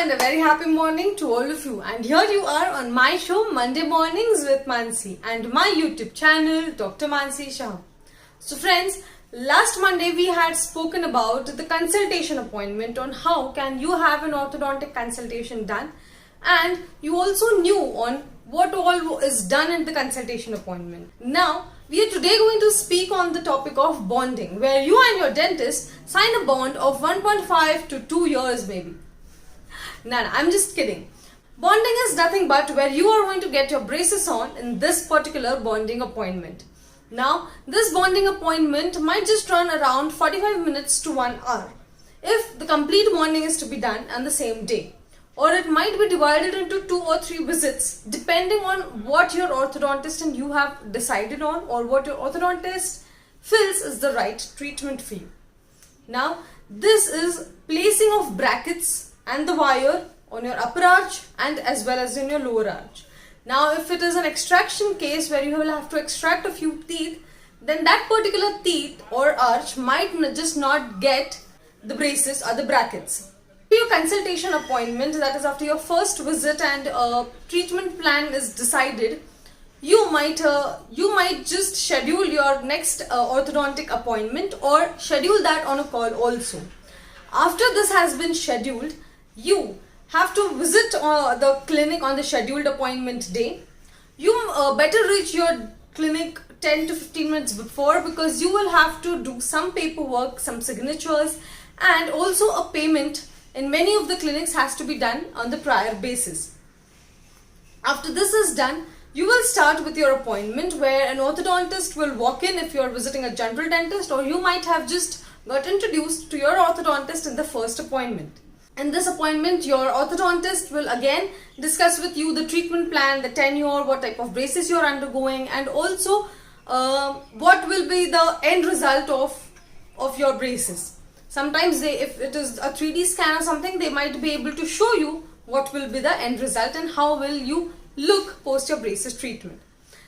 and a very happy morning to all of you. And here you are on my show Monday Mornings with Mansi and my YouTube channel Dr. Mansi Shah. So friends, last Monday we had spoken about the consultation appointment on how can you have an orthodontic consultation done, and you also knew on what all is done in the consultation appointment. Now we are today going to speak on the topic of bonding, where you and your dentist sign a bond of 1.5 to 2 years maybe. No, I'm just kidding. Bonding is nothing but where you are going to get your braces on in this particular bonding appointment. Now, this bonding appointment might just run around 45 minutes to 1 hour if the complete bonding is to be done on the same day. Or it might be divided into 2 or 3 visits depending on what your orthodontist and you have decided on, or what your orthodontist feels is the right treatment for you. Now, this is placing of brackets and the wire on your upper arch and as well as in your lower arch. Now, if it is an extraction case where you will have to extract a few teeth, then that particular teeth or arch might just not get the braces or the brackets. Your consultation appointment, that is after your first visit and treatment plan is decided, you might just schedule your next orthodontic appointment or schedule that on a call also. After this has been scheduled, you have to visit the clinic on the scheduled appointment day. You better reach your clinic 10 to 15 minutes before, because you will have to do some paperwork, some signatures, and also a payment in many of the clinics has to be done on the prior basis. After this is done, you will start with your appointment, where an orthodontist will walk in if you are visiting a general dentist, or you might have just got introduced to your orthodontist in the first appointment. In this appointment, your orthodontist will again discuss with you the treatment plan, the tenure, what type of braces you are undergoing, and also what will be the end result of your braces. Sometimes if it is a 3D scan or something, they might be able to show you what will be the end result and how will you look post your braces treatment.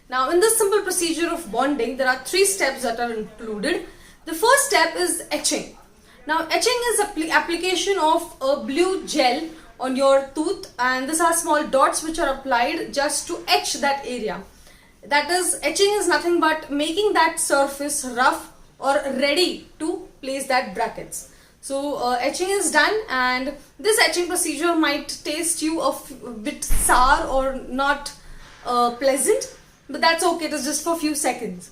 Now, in this simple procedure of bonding, there are 3 steps that are included. The first step is etching. Now, etching is application of a blue gel on your tooth, and these are small dots which are applied just to etch that area. That is, etching is nothing but making that surface rough or ready to place that brackets. So etching is done, and this etching procedure might taste you a bit sour or not pleasant, but that's okay, it is just for a few seconds.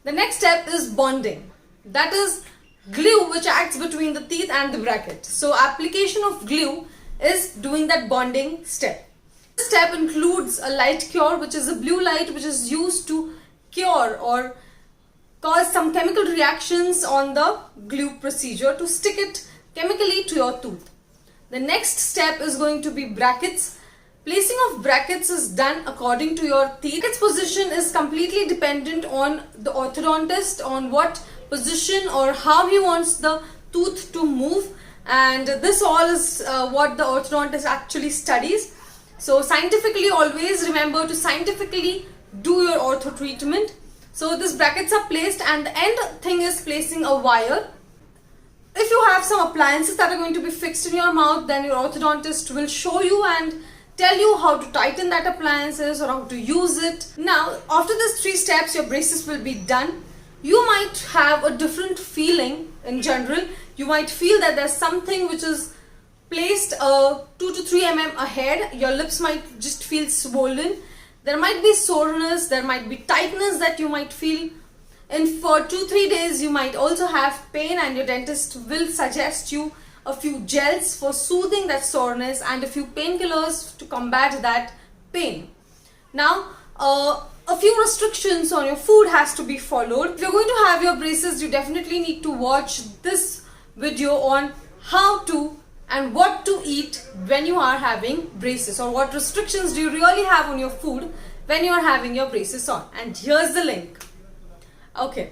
The next step is bonding. That is glue which acts between the teeth and the bracket. So application of glue is doing that bonding step. This step includes a light cure, which is a blue light which is used to cure or cause some chemical reactions on the glue procedure to stick it chemically to your tooth. The next step is going to be brackets. Placing of brackets is done according to your teeth. Its position is completely dependent on the orthodontist, on what position or how he wants the tooth to move, and this all is what the orthodontist actually studies. So scientifically, always remember to scientifically do your ortho treatment. So these brackets are placed, and the end thing is placing a wire. If you have some appliances that are going to be fixed in your mouth, then your orthodontist will show you and tell you how to tighten that appliances or how to use it. Now, after these 3 steps, your braces will be done. You might have a different feeling in general. You might feel that there's something which is placed 2 to 3 mm ahead. Your lips might just feel swollen. There might be soreness, there might be tightness that you might feel. And for 2-3 days, you might also have pain, and your dentist will suggest you a few gels for soothing that soreness and a few painkillers to combat that pain. Now, a few restrictions on your food has to be followed. If you're going to have your braces, you definitely need to watch this video on how to and what to eat when you are having braces, or what restrictions do you really have on your food when you are having your braces on. And here's the link. Okay.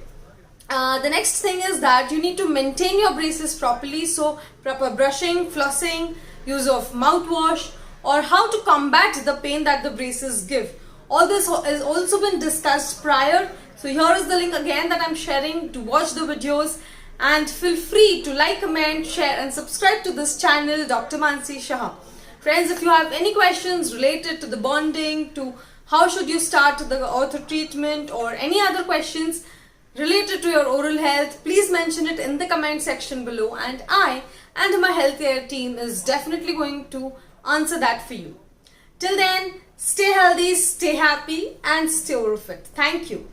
The next thing is that you need to maintain your braces properly. So proper brushing, flossing, use of mouthwash, or how to combat the pain that the braces give. All this has also been discussed prior. So here is the link again that I'm sharing to watch the videos, and feel free to like, comment, share and subscribe to this channel, Dr. Mansi Shah. Friends, if you have any questions related to the bonding, to how should you start the ortho treatment, or any other questions related to your oral health, please mention it in the comment section below, and I and my healthcare team is definitely going to answer that for you. Till then, stay healthy, stay happy, and stay oral fit. Thank you.